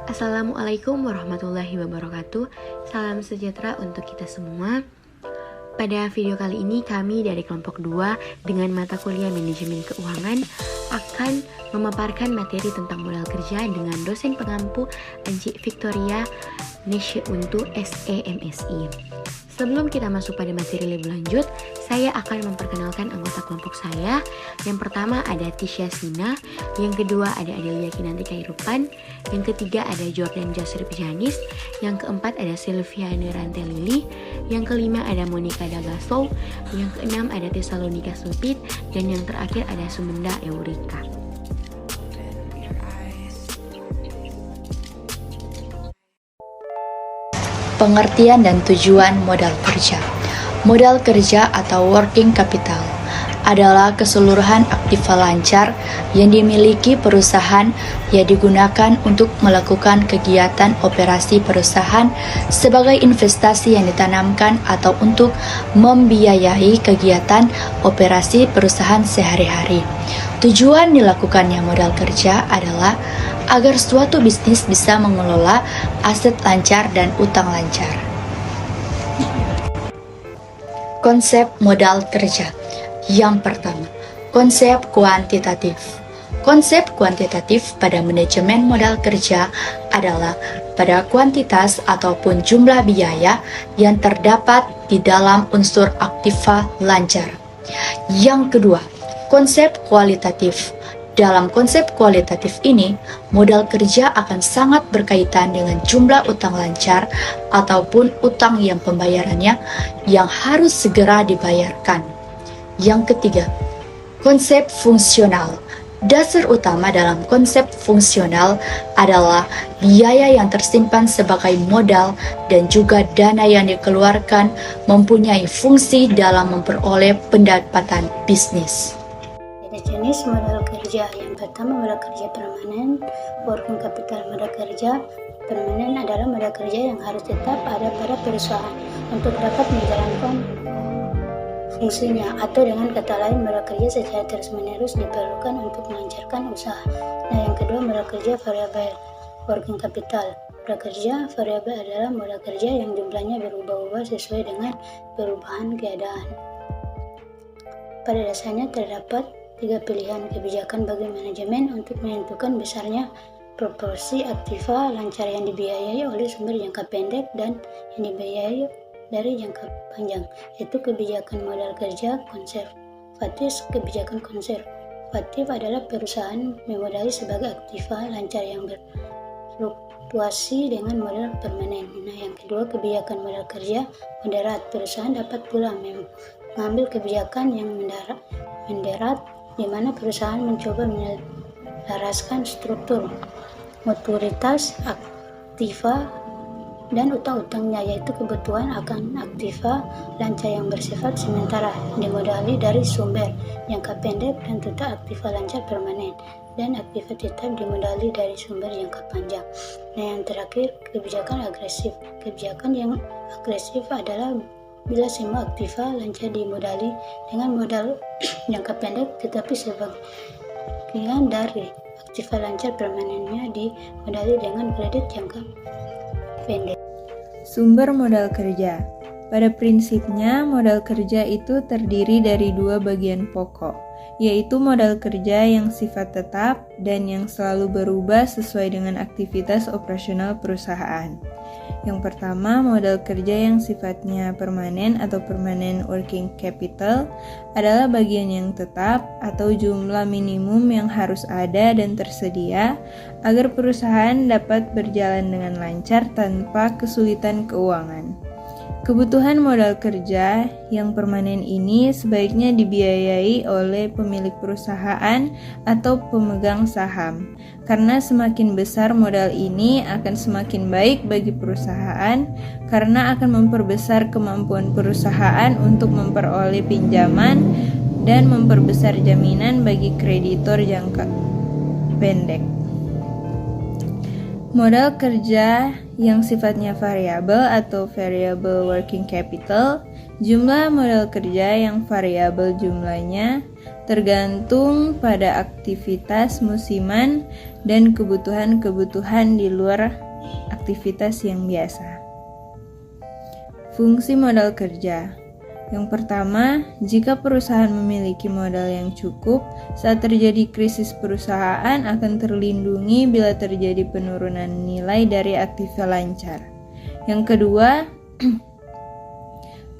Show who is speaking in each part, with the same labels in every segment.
Speaker 1: Assalamualaikum warahmatullahi wabarakatuh. Salam sejahtera untuk kita semua. Pada video kali ini kami dari kelompok 2 dengan mata kuliah manajemen keuangan akan memaparkan materi tentang modal kerja dengan dosen pengampu Encik Victoria Neshe untuk SEMSI. Sebelum kita masuk pada materi lebih lanjut, saya akan memperkenalkan anggota kelompok saya. Yang pertama ada Tisha Sina, yang kedua ada Adelia Kinanti Kairupan, yang ketiga ada Jordan Jasir Pijanis, yang keempat ada Sylvia Nerante Lili, yang kelima ada Monica Dagaso, yang keenam ada Tesalonika Supit, dan yang terakhir ada Sumenda Eureka.
Speaker 2: Pengertian dan tujuan modal kerja. Modal kerja atau working capital adalah keseluruhan aktiva lancar yang dimiliki perusahaan yang digunakan untuk melakukan kegiatan operasi perusahaan sebagai investasi yang ditanamkan atau untuk membiayai kegiatan operasi perusahaan sehari-hari. Tujuan dilakukannya modal kerja adalah agar suatu bisnis bisa mengelola aset lancar dan utang lancar. Konsep modal kerja. Yang pertama, konsep kuantitatif. Konsep kuantitatif pada manajemen modal kerja adalah pada kuantitas ataupun jumlah biaya yang terdapat di dalam unsur aktiva lancar. Yang kedua, konsep kualitatif. Dalam konsep kualitatif ini, modal kerja akan sangat berkaitan dengan jumlah utang lancar ataupun utang yang pembayarannya yang harus segera dibayarkan. Yang ketiga, konsep fungsional. Dasar utama dalam konsep fungsional adalah biaya yang tersimpan sebagai modal dan juga dana yang dikeluarkan mempunyai fungsi dalam memperoleh pendapatan bisnis.
Speaker 3: Jenis modal kerja. Yang pertama, modal kerja permanen. Working capital modal kerja permanen adalah modal kerja yang harus tetap ada pada perusahaan untuk dapat menjalankan fungsinya, atau dengan kata lain modal kerja secara terus-menerus diperlukan untuk melancarkan usaha. Nah, yang kedua, modal kerja variabel. Working capital modal kerja variabel adalah modal kerja yang jumlahnya berubah-ubah sesuai dengan perubahan keadaan. Pada dasarnya terdapat 3 pilihan kebijakan bagi manajemen untuk menentukan besarnya proporsi aktiva lancar yang dibiayai oleh sumber jangka pendek dan yang dibiayai dari jangka panjang, yaitu kebijakan modal kerja konservatif. Kebijakan konservatif adalah perusahaan memodali sebagai aktiva lancar yang berfluktuasi dengan modal permanen. Nah, yang kedua, kebijakan modal kerja moderat. Perusahaan dapat pula mengambil kebijakan yang mendarat, di mana perusahaan mencoba menyelaraskan struktur, maturitas aktiva dan utang-utangnya, yaitu kebutuhan akan aktiva lancar yang bersifat sementara, dimodali dari sumber jangka pendek, dan tetap aktiva lancar permanen, dan aktiva tetap dimodali dari sumber jangka panjang. Nah, yang terakhir, kebijakan agresif. Kebijakan yang agresif adalah bila semua aktiva lancar dimodali dengan modal jangka pendek, tetapi sebagian dari aktiva lancar permanennya dimodali dengan kredit jangka pendek.
Speaker 4: Sumber modal kerja. Pada prinsipnya, modal kerja itu terdiri dari 2 bagian pokok, yaitu modal kerja yang sifat tetap dan yang selalu berubah sesuai dengan aktivitas operasional perusahaan. Yang pertama, modal kerja yang sifatnya permanen atau permanent working capital adalah bagian yang tetap atau jumlah minimum yang harus ada dan tersedia agar perusahaan dapat berjalan dengan lancar tanpa kesulitan keuangan. Kebutuhan modal kerja yang permanen ini sebaiknya dibiayai oleh pemilik perusahaan atau pemegang saham, karena semakin besar modal ini akan semakin baik bagi perusahaan, karena akan memperbesar kemampuan perusahaan untuk memperoleh pinjaman dan memperbesar jaminan bagi kreditor jangka pendek. Modal kerja yang sifatnya variabel atau variable working capital Jumlah modal kerja yang variabel jumlahnya tergantung pada aktivitas musiman dan kebutuhan-kebutuhan di luar aktivitas yang biasa. Fungsi modal kerja. Yang pertama, jika perusahaan memiliki modal yang cukup, saat terjadi krisis perusahaan akan terlindungi bila terjadi penurunan nilai dari aktiva lancar. Yang kedua,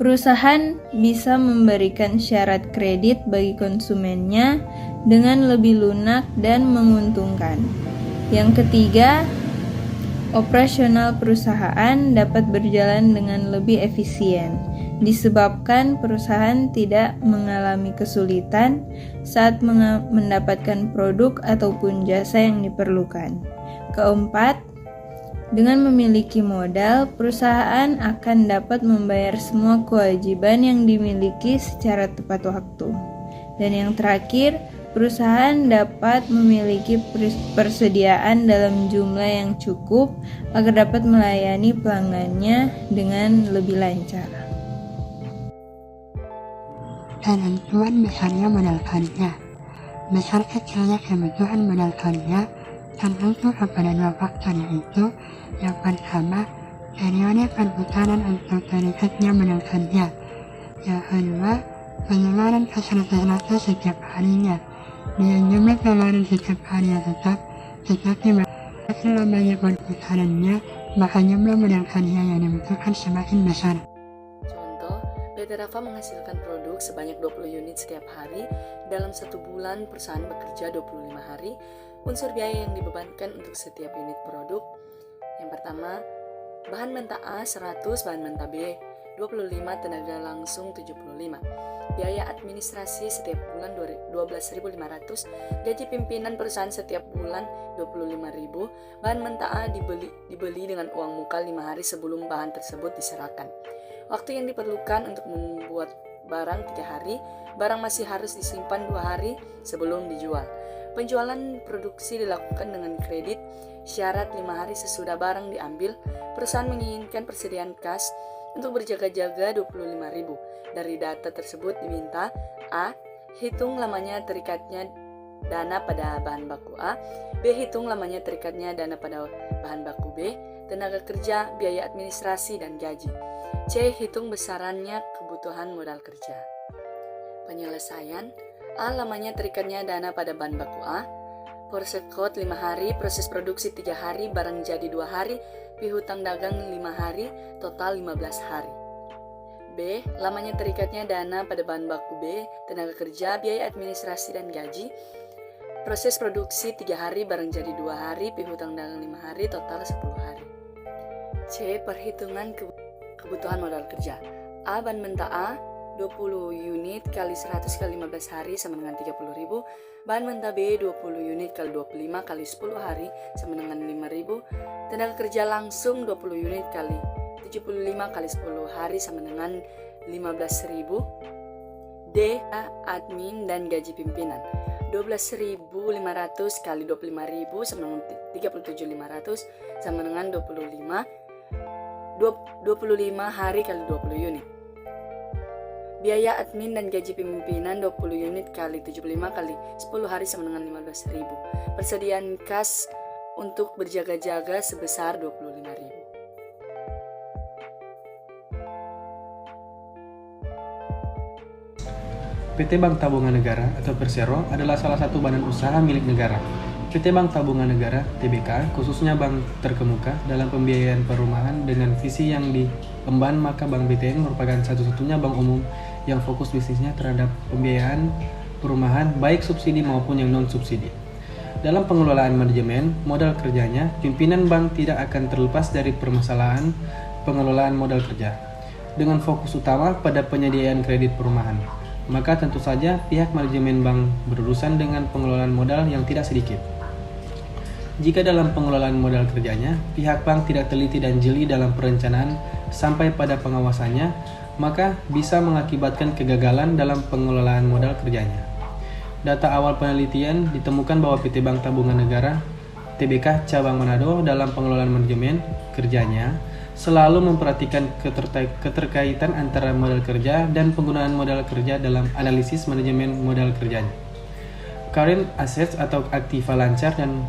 Speaker 4: perusahaan bisa memberikan syarat kredit bagi konsumennya dengan lebih lunak dan menguntungkan. Yang ketiga, operasional perusahaan dapat berjalan dengan lebih efisien, disebabkan perusahaan tidak mengalami kesulitan saat mendapatkan produk ataupun jasa yang diperlukan. Keempat, dengan memiliki modal, perusahaan akan dapat membayar semua kewajiban yang dimiliki secara tepat waktu. Dan yang terakhir, perusahaan dapat memiliki persediaan dalam jumlah yang cukup agar dapat melayani pelanggannya dengan lebih lancar.
Speaker 5: Penentuan besarnya modal kerja. Besar kecilnya kebutuhan modal kerja tertentu kepada dua faktor, yaitu yang pertama, periode perputaran untuk terikatnya modal kerja. Yang kedua, pengeluaran ke 100% setiap harinya. Dengan jumlah pengeluaran setiap harinya tetap, tetapi makin lamanya perputarannya, maka jumlah modal kerja yang dibutuhkan semakin besar.
Speaker 6: PT Rafa menghasilkan produk sebanyak 20 unit setiap hari. Dalam 1 bulan, perusahaan bekerja 25 hari. Unsur biaya yang dibebankan untuk setiap unit produk. Yang pertama, bahan mentah A 100, bahan mentah B 25, tenaga langsung 75. Biaya administrasi setiap bulan 12.500, gaji pimpinan perusahaan setiap bulan 25.000. Bahan mentah A dibeli dengan uang muka 5 hari sebelum bahan tersebut diserahkan. Waktu yang diperlukan untuk membuat barang 3 hari, barang masih harus disimpan 2 hari sebelum dijual. Penjualan produksi dilakukan dengan kredit, syarat 5 hari sesudah barang diambil. Perusahaan menginginkan persediaan kas untuk berjaga-jaga 25.000. Dari data tersebut diminta: A. Hitung lamanya terikatnya dana pada bahan baku A. B. Hitung lamanya terikatnya dana pada bahan baku B, tenaga kerja, biaya administrasi, dan gaji. C. Hitung besarannya kebutuhan modal kerja. Penyelesaian: A. Lamanya terikatnya dana pada bahan baku A. Persekot 5 hari, proses produksi 3 hari, barang jadi 2 hari, pihutang dagang 5 hari, total 15 hari. B. Lamanya terikatnya dana pada bahan baku B, tenaga kerja, biaya administrasi, dan gaji. Proses produksi 3 hari, barang jadi 2 hari, pihutang dagang 5 hari, total 10 hari. C. Perhitungan kebutuhan modal kerja. A. Bahan mentah A 20 unit kali 100 kali 15 hari sama dengan 30.000. Bahan mentah B 20 unit kali 25 kali 10 hari sama dengan 5.000. Tenaga kerja langsung 20 unit kali 75 kali 10 hari sama dengan 15.000. D. Admin dan gaji pimpinan 12.500 kali 25.000 sama dengan 37.500 sama dengan 25 hari kali 20 unit. Biaya admin dan gaji pimpinan 20 unit kali 75 kali 10 hari sama dengan 15.000. Persediaan kas untuk berjaga-jaga sebesar 25.000.
Speaker 7: PT Bank Tabungan Negara atau Persero adalah salah satu badan usaha milik negara. PT Bank Tabungan Negara (TBK) khususnya bank terkemuka dalam pembiayaan perumahan dengan visi yang diemban, maka Bank BTN merupakan satu-satunya bank umum yang fokus bisnisnya terhadap pembiayaan perumahan baik subsidi maupun yang non-subsidi. Dalam pengelolaan manajemen modal kerjanya, pimpinan bank tidak akan terlepas dari permasalahan pengelolaan modal kerja dengan fokus utama pada penyediaan kredit perumahan. Maka tentu saja pihak manajemen bank berurusan dengan pengelolaan modal yang tidak sedikit. Jika dalam pengelolaan modal kerjanya, pihak bank tidak teliti dan jeli dalam perencanaan sampai pada pengawasannya, maka bisa mengakibatkan kegagalan dalam pengelolaan modal kerjanya. Data awal penelitian ditemukan bahwa PT Bank Tabungan Negara (TBK) cabang Manado dalam pengelolaan manajemen kerjanya selalu memperhatikan keterkaitan antara modal kerja dan penggunaan modal kerja dalam analisis manajemen modal kerjanya. Current assets atau aktiva lancar dan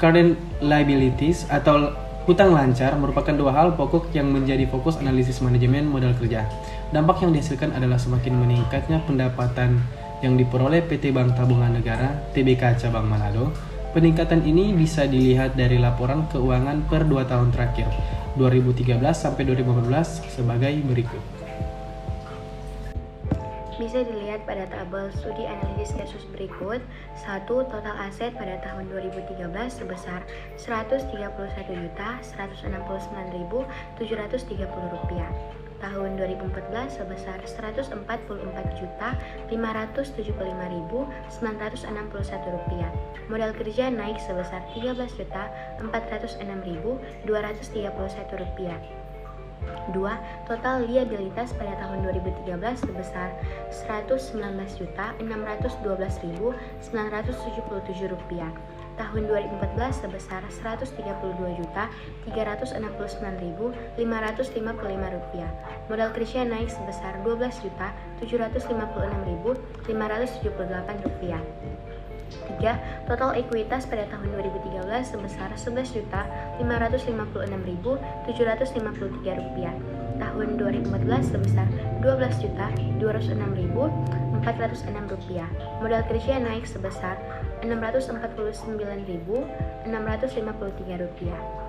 Speaker 7: current liabilities atau hutang lancar merupakan dua hal pokok yang menjadi fokus analisis manajemen modal kerja. Dampak yang dihasilkan adalah semakin meningkatnya pendapatan yang diperoleh PT Bank Tabungan Negara (TBK) Cabang Manado. Peningkatan ini bisa dilihat dari laporan keuangan per 2 tahun terakhir, 2013 sampai 2014 sebagai berikut.
Speaker 1: Bisa dilihat pada tabel studi analisis kasus berikut. 1. Total aset pada tahun 2013 sebesar Rp131.169.730. Tahun 2014 sebesar Rp144.575.961. Modal kerja naik sebesar Rp13.406.231. 2. Total liabilitas pada tahun 2013 sebesar Rp119.612.977. Tahun 2014 sebesar Rp132.369.555. Modal kerja naik sebesar Rp12.756.578. 3. Total ekuitas pada tahun 2013 sebesar Rp11.556.753. Tahun 2014 sebesar Rp12.206.406. Modal kerja naik sebesar Rp649.653.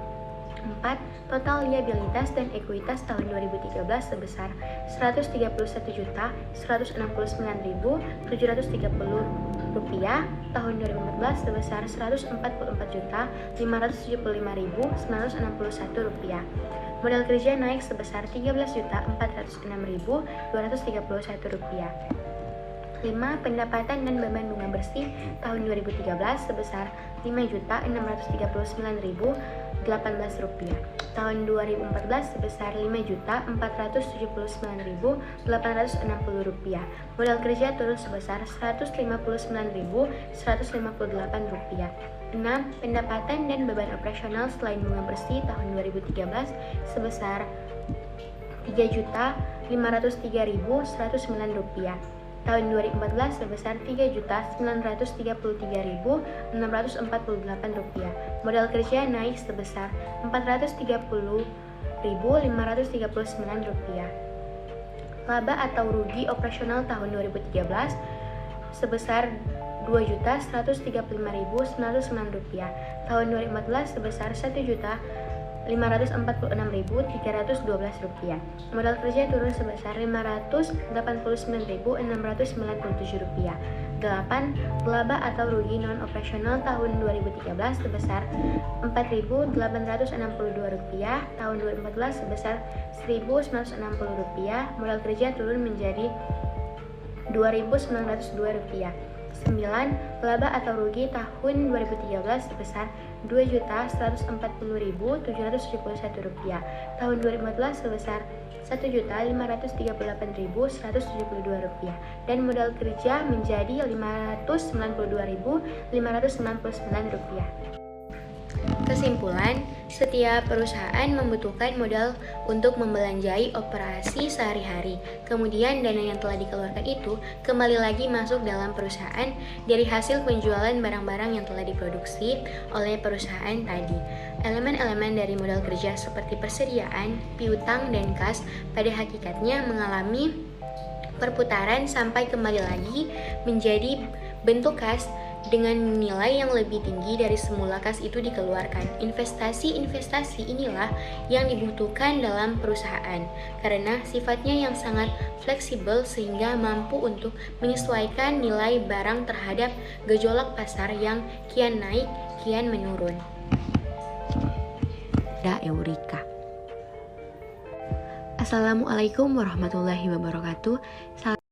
Speaker 1: 4. Total liabilitas dan ekuitas tahun 2013 sebesar Rp131.169.730. Tahun 2014 sebesar Rp144.575.961. Modal kerja naik sebesar Rp13.406.231. 5. Pendapatan dan beban bunga bersih tahun 2013 sebesar Rp5.639.018. Tahun 2014 sebesar Rp5.479.860. Modal kerja turun sebesar Rp159.158. 6. Pendapatan dan beban operasional selain bunga bersih tahun 2013 sebesar Rp3.503.109. Tahun 2014 sebesar Rp3.933.648. Modal kerja naik sebesar Rp430.539. Laba atau rugi operasional tahun 2013 sebesar Rp2.135.909. Tahun 2014 sebesar Rp1.546.312. Modal kerja turun sebesar Rp589.697. 8. Laba atau rugi non-operasional tahun 2013 sebesar Rp4.862. Tahun 2014 sebesar Rp1.960. Modal kerja turun menjadi Rp2.902. 9. Laba atau rugi tahun 2013 sebesar Rp2.140.771. Tahun 2014 sebesar Rp1.538.172 dan modal kerja menjadi Rp592.599. Kesimpulan, setiap perusahaan membutuhkan modal untuk membelanjai operasi sehari-hari. Kemudian dana yang telah dikeluarkan itu kembali lagi masuk dalam perusahaan dari hasil penjualan barang-barang yang telah diproduksi oleh perusahaan tadi. Elemen-elemen dari modal kerja seperti persediaan, piutang, dan kas pada hakikatnya mengalami perputaran sampai kembali lagi menjadi bentuk kas dengan nilai yang lebih tinggi dari semula kas itu dikeluarkan. Investasi-investasi inilah yang dibutuhkan dalam perusahaan karena sifatnya yang sangat fleksibel sehingga mampu untuk menyesuaikan nilai barang terhadap gejolak pasar yang kian naik, kian menurun. Eureka. Assalamualaikum warahmatullahi wabarakatuh.